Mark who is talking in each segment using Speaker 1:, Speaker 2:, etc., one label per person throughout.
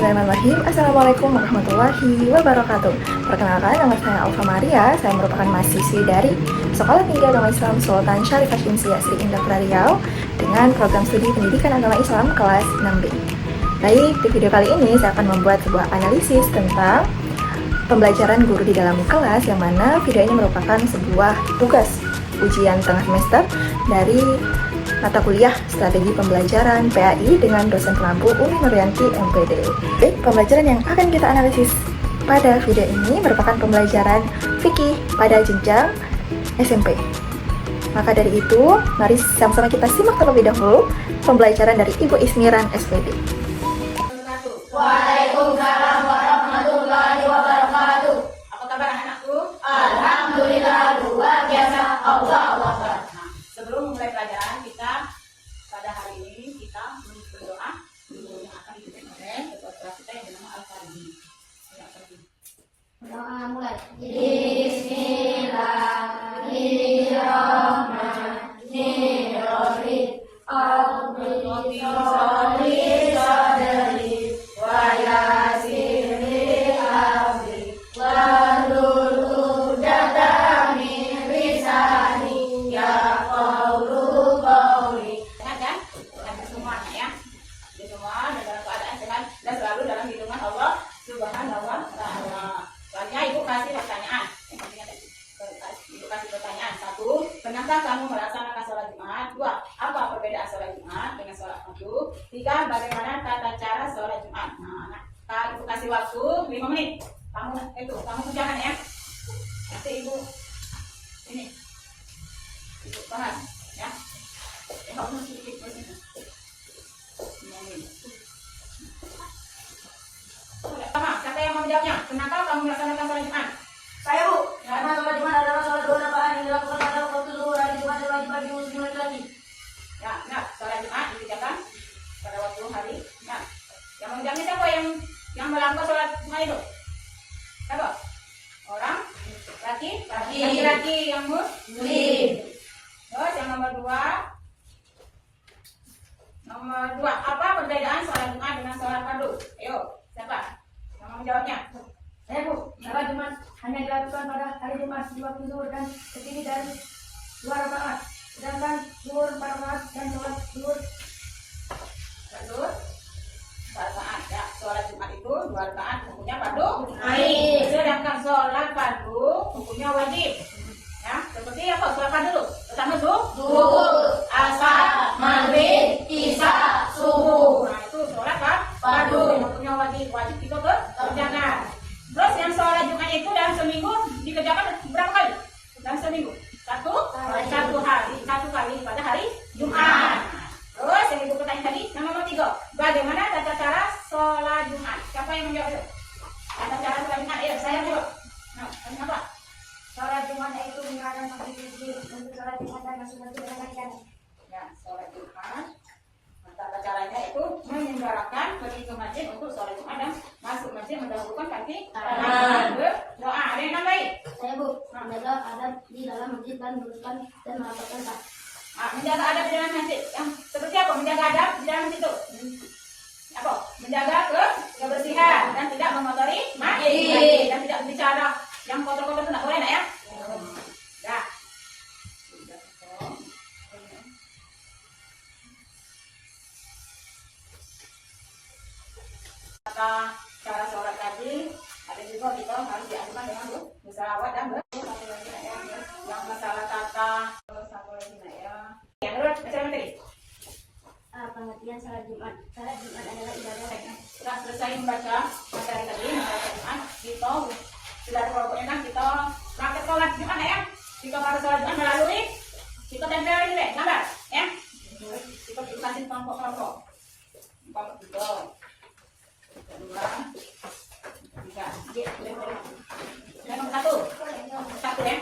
Speaker 1: Bismillahirrahmanirrahim. Assalamualaikum warahmatullahi wabarakatuh. Perkenalkan, nama saya Alfa Maria. Saya merupakan mahasiswi dari Sekolah Tinggi Agama Islam Sultan Syarif Hasyimsyah Sri Indrapura Riau dengan program studi Pendidikan Agama Islam kelas 6B. Baik, di video kali ini saya akan membuat sebuah analisis tentang pembelajaran guru di dalam kelas, yang mana video ini merupakan sebuah tugas ujian tengah semester dari mata kuliah Strategi Pembelajaran PAI dengan dosen pengampu Umi Nuryanti MPD. Baik, pembelajaran yang akan kita analisis pada video ini merupakan pembelajaran fikih pada jenjang SMP. Maka dari itu, mari sama-sama kita simak terlebih dahulu pembelajaran dari Ibu Ismiran SPD.
Speaker 2: Waalaikumsalam warahmatullahi wabarakatuh. Apa kabar anak-anakku? Alhamdulillah, luar biasa. Allahu Akbar. Sebelum mulai pelajaran kita pada hari ini, kita berdoa yang akan dipimpin oleh ketua kelas kita yang bernama Al-Fadhi. Doa mulai. Bismillahirrahmanirrahim. Pernahkah kamu melaksanakan sholat Jumat? 2. Apa perbedaan sholat Jumat dengan sholat fardu? 3. Bagaimana tata cara sholat Jumat? Nah, Ibu kasih waktu 5 menit. Kamu kerjakan ya. Nanti Ibu ini Ibu bahas ya. Kamu sedikit bersih. 5 menit. Sama, siapa yang mau menjawabnya? Pernahkah kamu melaksanakan sholat Jumat?
Speaker 3: Saya, Bu. Karena sholat Jumat adalah sholat dua rakaat yang dilakukan pada waktu zuhur hari Jumat dan wajib bagi muslim laki-laki.
Speaker 2: Ya, benar. Sholat Jumat dikerjakan pada waktu hari. Nah, yang menjamin siapa yang melakukan sholat Jumat itu? Siapa? Orang laki-laki yang muslim. Terus yang nomor 2. Apa perbedaan sholat Jumat dengan sholat fardu? Ayo, siapa yang mau menjawabnya?
Speaker 3: Saya, Bu. Sholat Jumat hanya dilakukan pada hari Jumat di waktu zuhur dan terdiri dari 2 rakaat. Sedangkan zuhur 4 rakaat dan sholat zuhur
Speaker 2: 4 rakaat. Ya, sholat Jumat itu 2 rakaat, hukumnya fardu. Sedangkan sholat fardu hukumnya wajib. Ya, seperti apa? Sholat fardu dulu. Pertama zuhur, asar, maghrib, isya, subuh. Nah, itu sholat fardu, hukumnya wajib kita kerjakan. Terus yang sholat Jumat itu dalam seminggu dikerjakan berapa kali? Dalam seminggu satu kali pada hari Jumat. Terus yang Ibu bertanya tadi, yang nomor 3, bagaimana tata cara sholat Jumat? Siapa yang menjawab itu? Tata cara sholat Jumat, saya jawab. Nah, kenapa?
Speaker 3: sholat Jumat itu mengerahkan kaki kiri untuk sholat Jumat dan masing-masing dengan kanan.
Speaker 2: Ya, sholat Jumat. Tata caranya itu menyenggarakan pergi ke masjid untuk sholat Jumat dan masuk masjid mendahulukan kaki kanan. Doa, ada yang nambahin?
Speaker 3: Saya, Bu. Menjaga adab di dalam masjid dan meluruskan dan merapatkan tas.
Speaker 2: Menjaga adab di dalam masjid. Yang seperti apa? Menjaga adab di dalam masjid itu? Apa? Menjaga kebersihan dan tidak mengotori masjid dan tidak berbicara yang kotor-kotor itu tidak boleh, nak ya? Ya. Cara sholat tadi ada juga kita harus diajukan dengan musyawarah dan yang masalah kata yang menurut materi.
Speaker 3: Pengertian sholat Jumat. Sholat Jumat adalah ibadah.
Speaker 2: Sudah selesai membaca materi tadi, sholat Jumat, kita sudah ada kelompoknya kan, kita praktek sholat Jumat ya. Kita pada sholat Jumat melalui kita tempelin deh, gambar ya. Kita kasih kelompok-kelompok. Kita 2, 3, dan nomor 1 ya.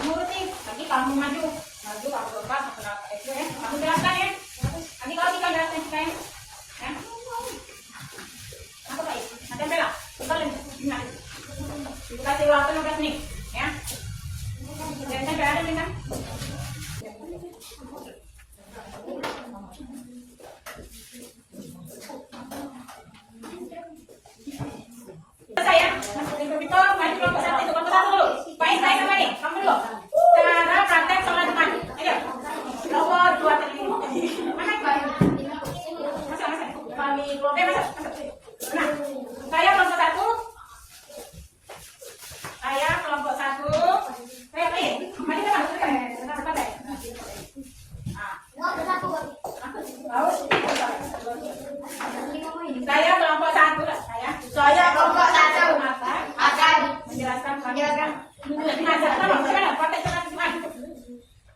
Speaker 2: Nuruti, nanti kamu maju kamu lompat itu ya. Kamu jelaskan ya. Nanti kalau kita jelaskan kita ya. Apa Pak? Nanti bela. Kita kasih waktu 15 menit ya. Dan sampai ada nih kan. masuk. Nah, saya kelompok 1. Saya kelompok 1. Saya mari kita masuk kan. Saya kelompok 1 lah saya kelompok 1 akan menjelaskan mengajarkan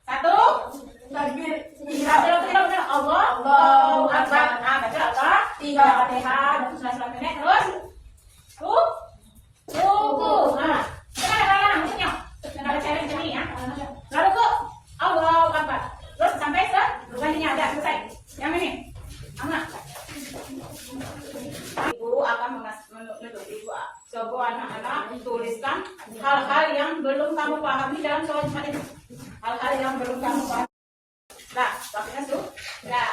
Speaker 2: satu takbir Allahu Akbar. Baca apa? 3 Fatihah dan surat pendek terus ruku. Nah, kita ada maksudnya. Kita ada cara ini ya. Lalu kok Allahu Akbar. Terus sampai rukanya ada selesai. Yang ini. Anak. Ibu akan menutupi sebuah anak-anak tuliskan hal-hal yang belum kamu pahami dalam sholat Jumat ini. Hal-hal yang belum kamu pahami. Nah, waktunya sudah.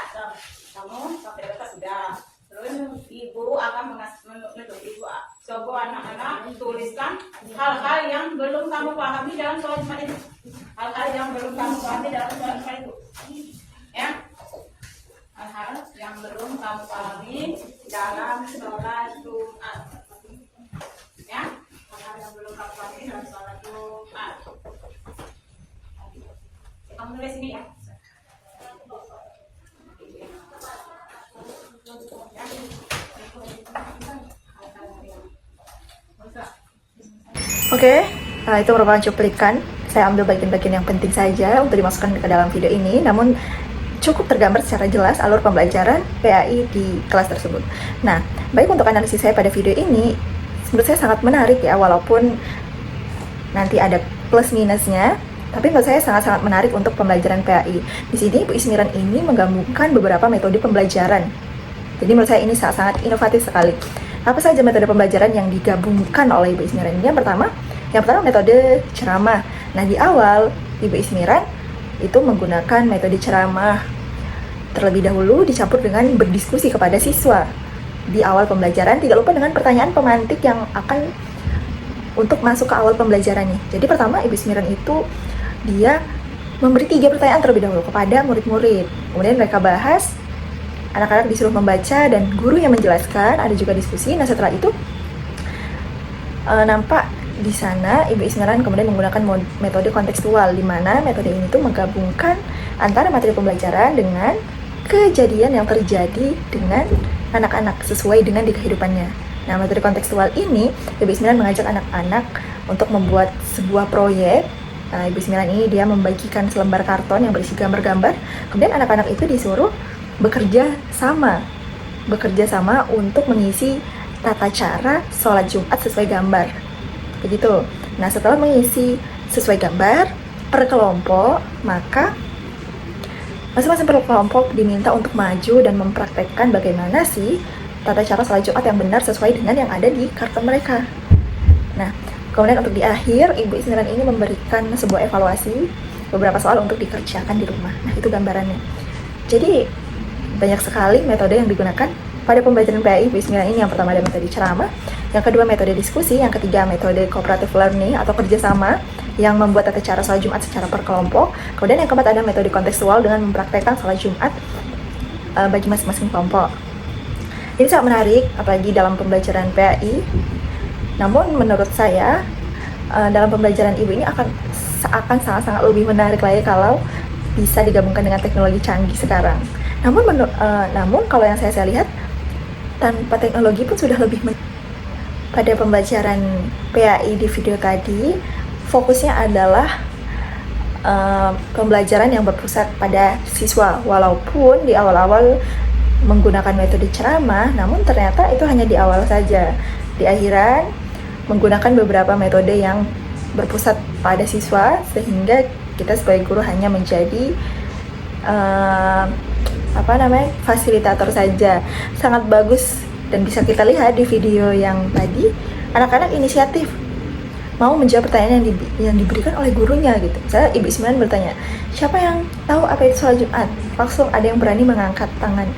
Speaker 2: Kamu sampai atas sudah. Terus ibu akan menutupi sebuah anak-anak tuliskan hal-hal yang belum kamu pahami dalam sholat Jumat ini. Hal-hal yang belum kamu pahami dalam sholat Jumat itu. Ya. Hal-hal yang belum kamu pahami dalam sholat Jumat. Ya, hal-hal yang belum kamu pahami dalam sholat Jumat. Kamu tulis ini ya.
Speaker 1: Oke, itu merupakan cuplikan. Saya ambil bagian-bagian yang penting saja untuk dimasukkan ke dalam video ini. Namun cukup tergambar secara jelas alur pembelajaran PAI di kelas tersebut. Nah, baik untuk analisis saya pada video ini, menurut saya sangat menarik ya, walaupun nanti ada plus minusnya, tapi menurut saya sangat-sangat menarik untuk pembelajaran PAI. Di sini Bu Ismiran ini menggabungkan beberapa metode pembelajaran. Jadi menurut saya ini sangat-sangat inovatif sekali. Apa saja metode pembelajaran yang digabungkan oleh Ibu Ismiran ini? Yang pertama metode ceramah. Nah, di awal Ibu Ismiran itu menggunakan metode ceramah terlebih dahulu dicampur dengan berdiskusi kepada siswa. Di awal pembelajaran tidak lupa dengan pertanyaan pemantik yang akan untuk masuk ke awal pembelajarannya. Jadi pertama Ibu Ismiran itu dia memberi 3 pertanyaan terlebih dahulu kepada murid-murid. Kemudian mereka bahas, anak-anak disuruh membaca dan guru yang menjelaskan, ada juga diskusi. Nah, setelah itu nampak di sana Ibu Ismiran kemudian menggunakan metode kontekstual, di mana metode ini tuh menggabungkan antara materi pembelajaran dengan kejadian yang terjadi dengan anak-anak sesuai dengan di kehidupannya. Nah, metode kontekstual ini Ibu Ismiran mengajak anak-anak untuk membuat sebuah proyek. Nah, Ibu Ismiran ini dia membagikan selembar karton yang berisi gambar-gambar. Kemudian anak-anak itu disuruh bekerja sama untuk mengisi tata cara sholat Jumat sesuai gambar. Begitu. Nah, setelah mengisi sesuai gambar per kelompok, maka masing-masing per kelompok diminta untuk maju dan mempraktekkan bagaimana sih tata cara sholat Jumat yang benar sesuai dengan yang ada di karton mereka. Nah, kemudian untuk di akhir, Ibu Ismiran ini memberikan sebuah evaluasi, beberapa soal untuk dikerjakan di rumah. Nah, itu gambarannya. Jadi banyak sekali metode yang digunakan pada pembelajaran PAI Ibu Ismiran ini. Yang pertama ada metode ceramah, yang kedua metode diskusi, yang ketiga metode cooperative learning atau kerjasama yang membuat tata cara sholat Jumat secara per kelompok. Kemudian yang keempat ada metode kontekstual dengan mempraktekkan sholat Jumat bagi masing-masing kelompok. Ini sangat menarik, apalagi dalam pembelajaran PAI. Namun menurut saya dalam pembelajaran Ibu ini akan sangat-sangat lebih menarik lagi kalau bisa digabungkan dengan teknologi canggih sekarang. Namun kalau yang saya lihat tanpa teknologi pun sudah lebih pada pembelajaran PAI di video tadi, fokusnya adalah pembelajaran yang berpusat pada siswa. Walaupun di awal-awal menggunakan metode ceramah, namun ternyata itu hanya di awal saja. Di akhiran menggunakan beberapa metode yang berpusat pada siswa, sehingga kita sebagai guru hanya menjadi fasilitator saja. Sangat bagus, dan bisa kita lihat di video yang tadi, anak-anak inisiatif mau menjawab pertanyaan yang diberikan oleh gurunya gitu. Misalnya Ibu Ismiran bertanya, siapa yang tahu apa itu sholat Jumat? Langsung ada yang berani mengangkat tangan.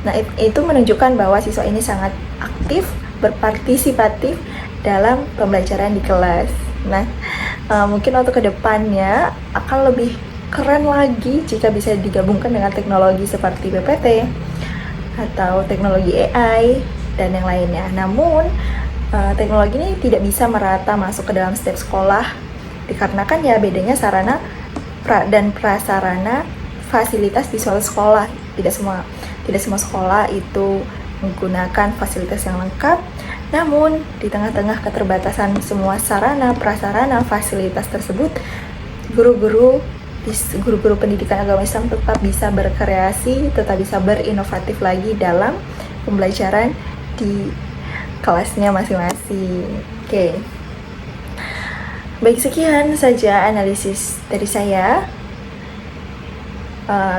Speaker 1: Nah, itu menunjukkan bahwa siswa ini sangat aktif, berpartisipatif dalam pembelajaran di kelas. Nah, mungkin untuk kedepannya akan lebih keren lagi jika bisa digabungkan dengan teknologi seperti PPT atau teknologi AI dan yang lainnya. Namun teknologi ini tidak bisa merata masuk ke dalam setiap sekolah dikarenakan ya bedanya sarana dan prasarana fasilitas di suatu sekolah. Tidak semua sekolah itu menggunakan fasilitas yang lengkap. Namun di tengah-tengah keterbatasan semua sarana prasarana fasilitas tersebut, guru-guru pendidikan agama Islam tetap bisa berkreasi, tetap bisa berinovatif lagi dalam pembelajaran di kelasnya masing-masing. Oke. Baik, sekian saja analisis dari saya.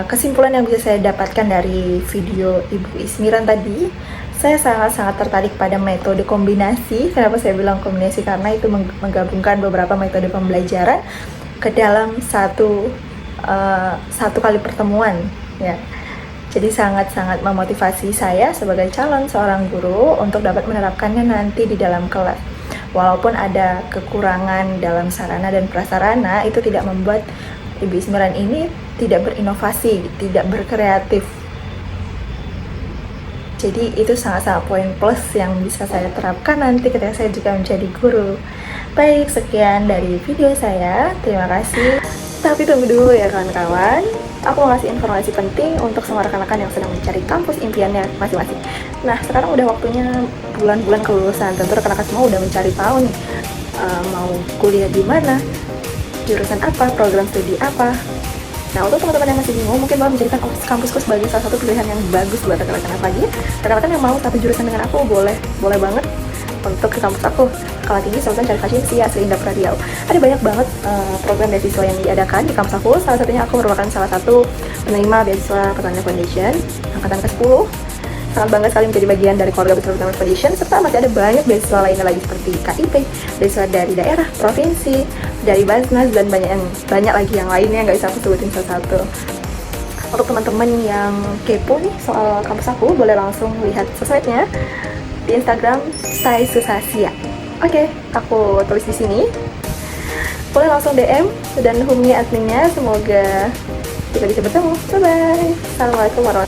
Speaker 1: Kesimpulan yang bisa saya dapatkan dari video Ibu Ismiran tadi, saya sangat-sangat tertarik pada metode kombinasi. Kenapa saya bilang kombinasi? Karena itu menggabungkan beberapa metode pembelajaran ke dalam satu kali pertemuan, ya. Jadi sangat-sangat memotivasi saya sebagai calon seorang guru untuk dapat menerapkannya nanti di dalam kelas. Walaupun ada kekurangan dalam sarana dan prasarana, itu tidak membuat Ibu Ismiran ini tidak berinovasi, tidak berkreatif. Jadi itu sangat-sangat poin plus yang bisa saya terapkan nanti ketika saya juga menjadi guru. Baik, sekian dari video saya. Terima kasih. Tapi tunggu dulu ya kawan-kawan. Aku mau ngasih informasi penting untuk semua rekan-rekan yang sedang mencari kampus impiannya masing-masing. Nah, sekarang udah waktunya bulan-bulan kelulusan. Tentu rekan-rekan semua udah mencari tahu nih, mau kuliah di mana, jurusan apa, program studi apa. Nah, untuk teman-teman yang masih bingung, mungkin mau menjadikan kampusku sebagai salah satu pilihan yang bagus buat rekan-rekan apalagi. Rekan-rekan yang mau satu jurusan dengan aku, boleh banget untuk ke kampus aku. Sekolah Tinggi Sultan Syarifah Syimsiah Asri Indah Riau. Ada banyak banget program beasiswa yang diadakan di kampus aku. Salah satunya aku merupakan salah satu penerima beasiswa Pertamina Foundation angkatan ke-10. Sangat bangga sekali menjadi bagian dari keluarga besar Pertamina Foundation, serta masih ada banyak beasiswa lainnya lagi seperti KIP, beasiswa dari daerah, provinsi, dari Basnas, dan banyak lagi yang lainnya, nggak bisa aku sebutin satu-satu. Untuk teman-teman yang kepo nih soal kampus aku, boleh langsung lihat sosmednya di Instagram @susasia. Oke, aku tulis di sini. Boleh langsung DM dan hubungi adminnya. Semoga kita bisa bertemu. Bye bye. Assalamualaikum warahmatullahi wabarakatuh.